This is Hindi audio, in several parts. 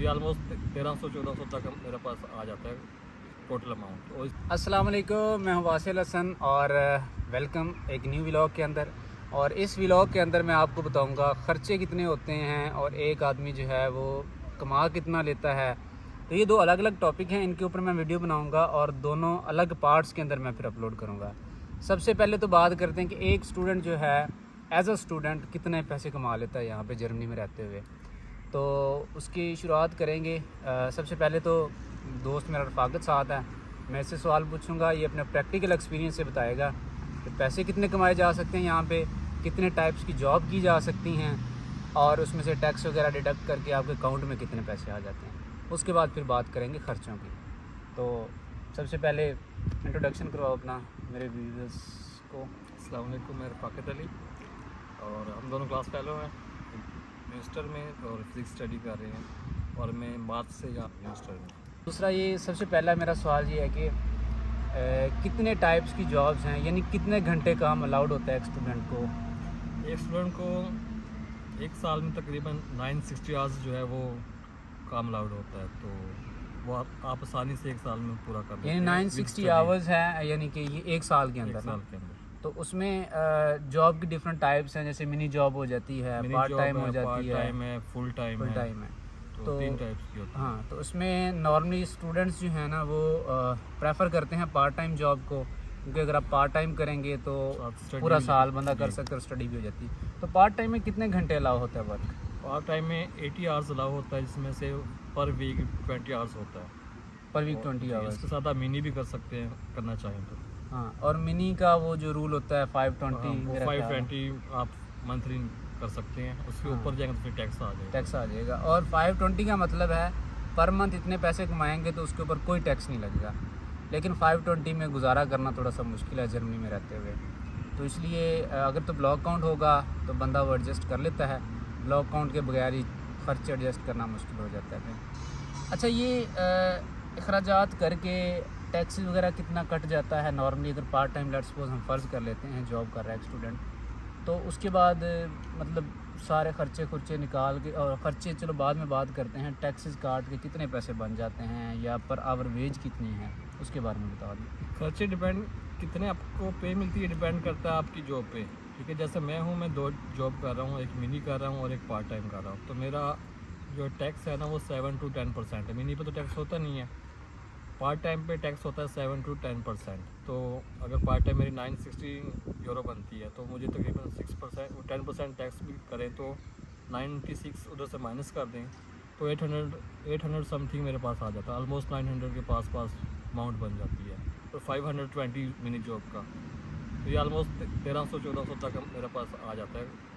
ये ऑलमोस्ट 1300-1400 तक मेरे पास आ जाता है टोटल अमाउंट। और अस्सलाम वालेकुम, मैं हूं वासिल हसन और वेलकम एक न्यू व्लॉग के अंदर। और इस व्लॉग के अंदर मैं आपको बताऊंगा ख़र्चे कितने होते हैं और एक आदमी जो है वो कमा कितना लेता है। तो ये दो अलग अलग टॉपिक हैं, इनके ऊपर मैं वीडियो बनाऊंगा और दोनों अलग पार्ट्स के अंदर मैं फिर अपलोड करूंगा। सबसे पहले तो बात करते हैं कि एक स्टूडेंट जो है एज अ स्टूडेंट कितने पैसे कमा लेता है यहाँ पे जर्मनी में रहते हुए। तो उसकी शुरुआत करेंगे। सबसे पहले तो दोस्त मेरा रफ़ाकत साथ है, मैं इससे सवाल पूछूंगा, ये अपने प्रैक्टिकल एक्सपीरियंस से बताएगा कि पैसे कितने कमाए जा सकते हैं यहाँ पे, कितने टाइप्स की जॉब की जा सकती हैं और उसमें से टैक्स वगैरह डिडक्ट करके आपके अकाउंट में कितने पैसे आ जाते हैं। उसके बाद फिर बात करेंगे ख़र्चों की। तो सबसे पहले इंट्रोडक्शन करवाओ अपना मेरे व्यूअर्स को। अस्सलाम वालेकुम, मैं रफ़ाकत अली और हम दोनों क्लास फेलो हैं मिनिस्टर में और फिजिक्स स्टडी कर रहे हैं और मैं मार्च से यहाँ मिनिस्टर में। दूसरा, ये सबसे पहला मेरा सवाल ये है कि कितने टाइप्स की जॉब्स हैं, यानी कितने घंटे काम अलाउड होता है एक स्टूडेंट को। एक स्टूडेंट को एक साल में तकरीबन 960 आवर्स जो है वो काम अलाउड होता है, तो वो आप आसानी से एक साल में पूरा कर लेते हैं। यानी 960 आवर्स है, यानी कि ये एक साल के अंदर एक साल के अंदर। तो उसमें जॉब की डिफरेंट टाइप्स हैं, जैसे मिनी जॉब हो जाती है, पार्ट टाइम हो जाती है, टाइम है, फुल टाइम है। तो 3 टाइप्स की होती है। हाँ, तो उसमें नॉर्मली स्टूडेंट्स जो हैं ना वो प्रेफर करते हैं पार्ट टाइम जॉब को, क्योंकि अगर आप पार्ट टाइम करेंगे तो पूरा साल बंदा कर सकते और स्टडी भी हो जाती है। तो पार्ट टाइम में कितने घंटे अलाउ होता है वर्क? पार्ट टाइम में 80 आवर्स अलाउ होता है, जिसमें से पर वीक 20 आवर्स होता है। पर वीक 20 आवर्स। इसके साथ आप मिनी भी कर सकते हैं करना चाहें तो। हाँ, और मिनी का वो जो रूल होता है 520 520 आप मंथली कर सकते हैं, उसके ऊपर जाएंगे तो फिर टैक्स आ जाएगा। टैक्स आ जाएगा। और 520 का मतलब है पर मंथ इतने पैसे कमाएंगे तो उसके ऊपर कोई टैक्स नहीं लगेगा। लेकिन 520 में गुजारा करना थोड़ा सा मुश्किल है जर्मनी में रहते हुए, तो इसलिए अगर तो ब्लॉक काउंट होगा तो बंदा वो एडजस्ट कर लेता है, ब्लॉक काउंट के बगैर ही खर्च एडजस्ट करना मुश्किल हो जाता है फिर। अच्छा, ये अखराजात करके टैक्स वगैरह कितना कट जाता है नॉर्मली अगर पार्ट टाइम लेट्स सपोज हम फ़र्ज़ कर लेते हैं जॉब कर रहा है एक स्टूडेंट, तो उसके बाद मतलब सारे खर्चे निकाल के, और ख़र्चे चलो बाद में बात करते हैं, टैक्सेस काट के कितने पैसे बन जाते हैं या पर आवर वेज कितनी है उसके बारे में बता दीजिए। खर्चे डिपेंड कितने आपको पे मिलती है, डिपेंड करता है आपकी जॉब पे। ठीक है, जैसे मैं 2 जॉब कर रहा हूँ, एक मिनी कर रहा हूँ और एक पार्ट टाइम कर रहा हूँ, तो मेरा जो टैक्स है ना वो 7 to 10% है। मिनी पे तो टैक्स होता नहीं है, पार्ट टाइम पे टैक्स होता है 7 to 10%। तो अगर पार्ट टाइम मेरी 960 यूरो बनती है तो मुझे तकरीबन 6% 10% टैक्स भी करें तो 96 उधर से माइनस कर दें तो 800 समथिंग मेरे पास आ जाता है। ऑलमोस्ट 900 के पास अमाउंट बन जाती है। तो 520 मिनी जॉब का, तो ये ऑलमोस्ट 1300-1400 तक मेरे पास आ जाता है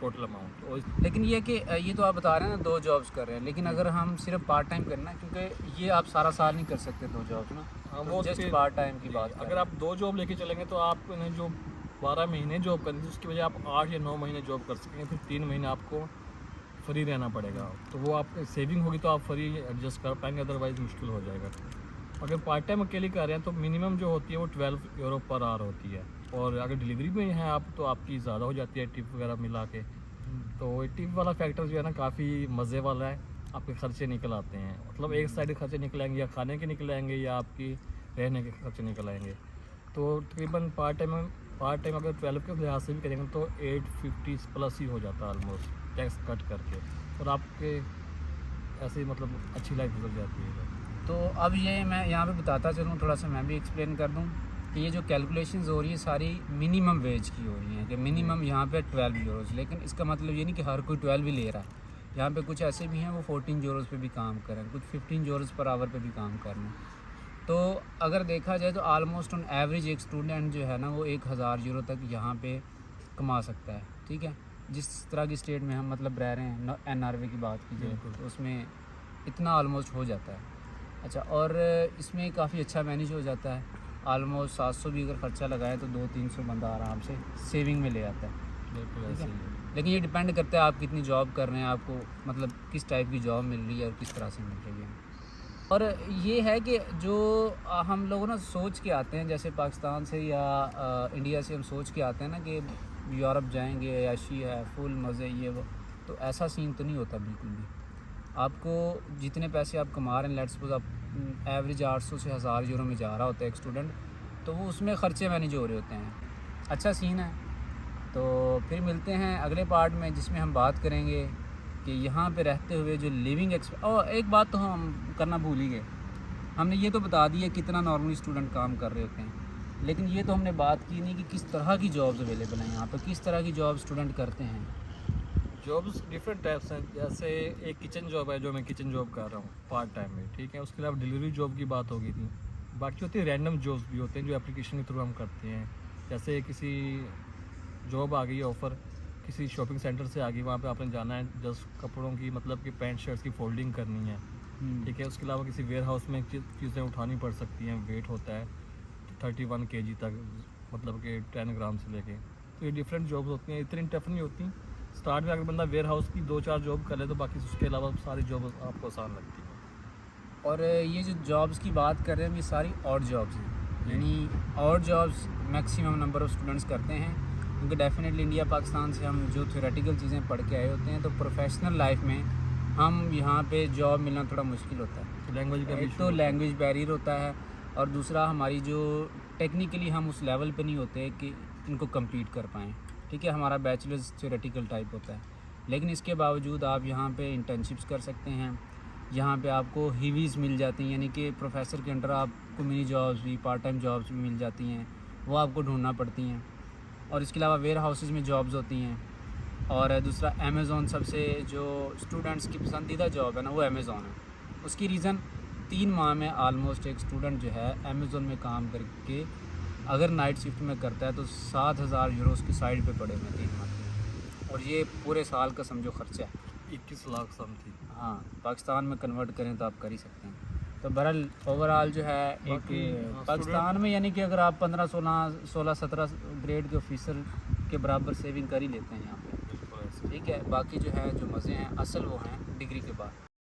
टोटल अमाउंट। और लेकिन ये कि ये तो आप बता रहे हैं ना 2 जॉब्स कर रहे हैं, लेकिन अगर हम सिर्फ पार्ट टाइम करना, क्योंकि ये आप सारा साल नहीं कर सकते 2 जॉब्स ना, हाँ, तो वो जस्ट फिर पार्ट टाइम की बात अगर आप 2 जॉब लेके चलेंगे तो आप जो 12 महीने जॉब करनी थी उसकी वजह आप 8 या 9 महीने जॉब कर सकेंगे, फिर 3 महीने आपको फ्री रहना पड़ेगा। तो वो आप सेविंग होगी तो आप फ्री एडजस्ट कर पाएंगे, अदरवाइज़ मुश्किल हो जाएगा। अगर पार्ट टाइम अकेले कर रहे हैं तो मिनिमम जो होती है वो 12 यूरो पर आवर होती है, और अगर डिलीवरी में हैं आप तो आपकी ज़्यादा हो जाती है टिप वगैरह मिला के। तो टिप वाला फैक्टर जो है ना काफ़ी मज़े वाला है, आपके खर्चे निकल आते हैं, मतलब एक साइड खर्चे निकल आएंगे, या खाने के निकल आएंगे या आपकी रहने के खर्चे निकल आएंगे। तो तकरीबन पार्ट टाइम अगर 12 के लिहाज से भी करेंगे तो 850 प्लस ही हो जाता है ऑलमोस्ट टैक्स कट करके, और आपके ऐसे ही मतलब अच्छी लाइफ गुजर जाती है। तो अब ये मैं यहाँ पे बताता चलूँ, थोड़ा सा मैं भी एक्सप्लेन कर दूँ कि ये जो कैलकुलेशंस हो रही है सारी मिनिमम वेज की हो रही हैं, कि मिनिमम यहाँ पे 12 यूरोज़, लेकिन इसका मतलब ये नहीं कि हर कोई 12 ही ले रहा है। यहाँ पे कुछ ऐसे भी हैं वो 14 यूरोज़ पे भी काम कर रहे हैं, कुछ 15 यूरोज़ पर आवर पे भी काम कर रहे हैं। तो अगर देखा जाए तो आलमोस्ट ऑन एवरेज एक स्टूडेंट जो है ना वो 1000 यूरो तक यहाँ पे कमा सकता है। ठीक है, जिस तरह की स्टेट में हम मतलब रह रहे हैं, NRV की बात कीजिए तो उसमें इतना आलमोस्ट हो जाता है। अच्छा, और इसमें काफ़ी अच्छा मैनेज हो जाता है, आलमोस्ट 700 भी अगर ख़र्चा लगाए तो 200-300 बंदा आराम से सेविंग में ले आता है। बिल्कुल ऐसे ही है। लेकिन ये डिपेंड करता है आप कितनी जॉब कर रहे हैं, आपको मतलब किस टाइप की जॉब मिल रही है और किस तरह से मिल रही है। और ये है कि जो हम लोग ना सोच के आते हैं, जैसे पाकिस्तान से या इंडिया से हम सोच के आते हैं ना कि यूरोप जाएंगे, ऐशी है, फुल मज़े, ये वो, तो ऐसा सीन तो नहीं होता बिल्कुल भी। आपको जितने पैसे आप कमा रहे हैं, लेट्स सपोज आप एवरेज 800 से 1000 यूरो में जा रहा होता है एक स्टूडेंट, तो वो उसमें ख़र्चे मैनेज हो रहे होते हैं। अच्छा सीन है। तो फिर मिलते हैं अगले पार्ट में, जिसमें हम बात करेंगे कि यहाँ पे रहते हुए जो लिविंग और एक बात तो हम करना भूल ही गए, हमने ये तो बता दिया कितना नॉर्मली स्टूडेंट काम कर रहे होते हैं, लेकिन ये तो हमने बात की नहीं कि किस तरह की जॉब्स अवेलेबल हैं यहाँ पर, किस तरह की जॉब स्टूडेंट करते हैं। जॉब्स डिफरेंट टाइप्स हैं। जैसे एक किचन जॉब है, जो मैं किचन जॉब कर रहा हूँ पार्ट टाइम में, ठीक है। उसके अलावा डिलीवरी जॉब की बात हो गई थी। बाकी होती है रैंडम जॉब्स भी होते हैं जो एप्लीकेशन के थ्रू हम करते हैं। जैसे किसी जॉब आ गई है ऑफ़र, किसी शॉपिंग सेंटर से आ गई, वहाँ पे आपने जाना है, जस्ट कपड़ों की मतलब कि पैंट शर्ट्स की फोल्डिंग करनी है, ठीक है। उसके अलावा किसी वेयर हाउस में चीज़ें उठानी पड़ सकती हैं, वेट होता है 31 kg तक, मतलब कि 10 ग्राम से लेके। तो ये डिफरेंट जॉब्स होती हैं, इतनी टफ नहीं होती। स्टार्ट में अगर बंदा वेयर हाउस की 2-4 जॉब कर ले तो बाकी उसके अलावा सारी जॉब आपको आसान लगती है। और ये जो जॉब्स की बात कर रहे हैं, ये सारी और जॉब्स हैं, यानी और jobs maximum number of students करते हैं, क्योंकि डेफिनेटली इंडिया पाकिस्तान से हम जो थ्योरेटिकल चीज़ें पढ़ के आए होते हैं, तो प्रोफेशनल लाइफ में हम यहाँ पे जॉब मिलना थोड़ा मुश्किल होता है। लैंग्वेज का भी एक तो लैंग्वेज बैरियर होता है, और दूसरा हमारी जो टेक्निकली हम उस लेवल पे नहीं होते कि इनको कम्पीट कर पाएँ, ठीक है। हमारा बैचलर्स थ्योरेटिकल टाइप होता है, लेकिन इसके बावजूद आप यहाँ पे इंटर्नशिप्स कर सकते हैं। यहाँ पे आपको हीवीज़ मिल जाती हैं, यानी कि प्रोफेसर के अंडर आपको मिनी जॉब्स भी, पार्ट टाइम जॉब्स भी मिल जाती हैं, वो आपको ढूंढना पड़ती हैं। और इसके अलावा वेयर हाउसेस में जॉब्स होती हैं। और दूसरा अमेज़ॉन, सबसे जो स्टूडेंट्स की पसंदीदा जॉब है ना, वो अमेज़ॉन है। उसकी रीज़न 3 माह में आलमोस्ट एक स्टूडेंट जो है अमेज़ॉन में काम करके अगर नाइट शिफ्ट में करता है तो 7000 यूरो उसकी साइड पे पड़े हुए 3 माह के, और ये पूरे साल का समझो खर्चा है 21 लाख समथिंग। हाँ, पाकिस्तान में कन्वर्ट करें तो आप कर ही सकते हैं। तो बहरहाल ओवरऑल जो है एक पाकिस्तान में, यानी कि अगर आप 15, 16, 17 ग्रेड के ऑफिसर के बराबर सेविंग कर ही लेते हैं यहाँ पे, ठीक है। बाकी जो है जो मज़े हैं असल वो हैं डिग्री के बाद।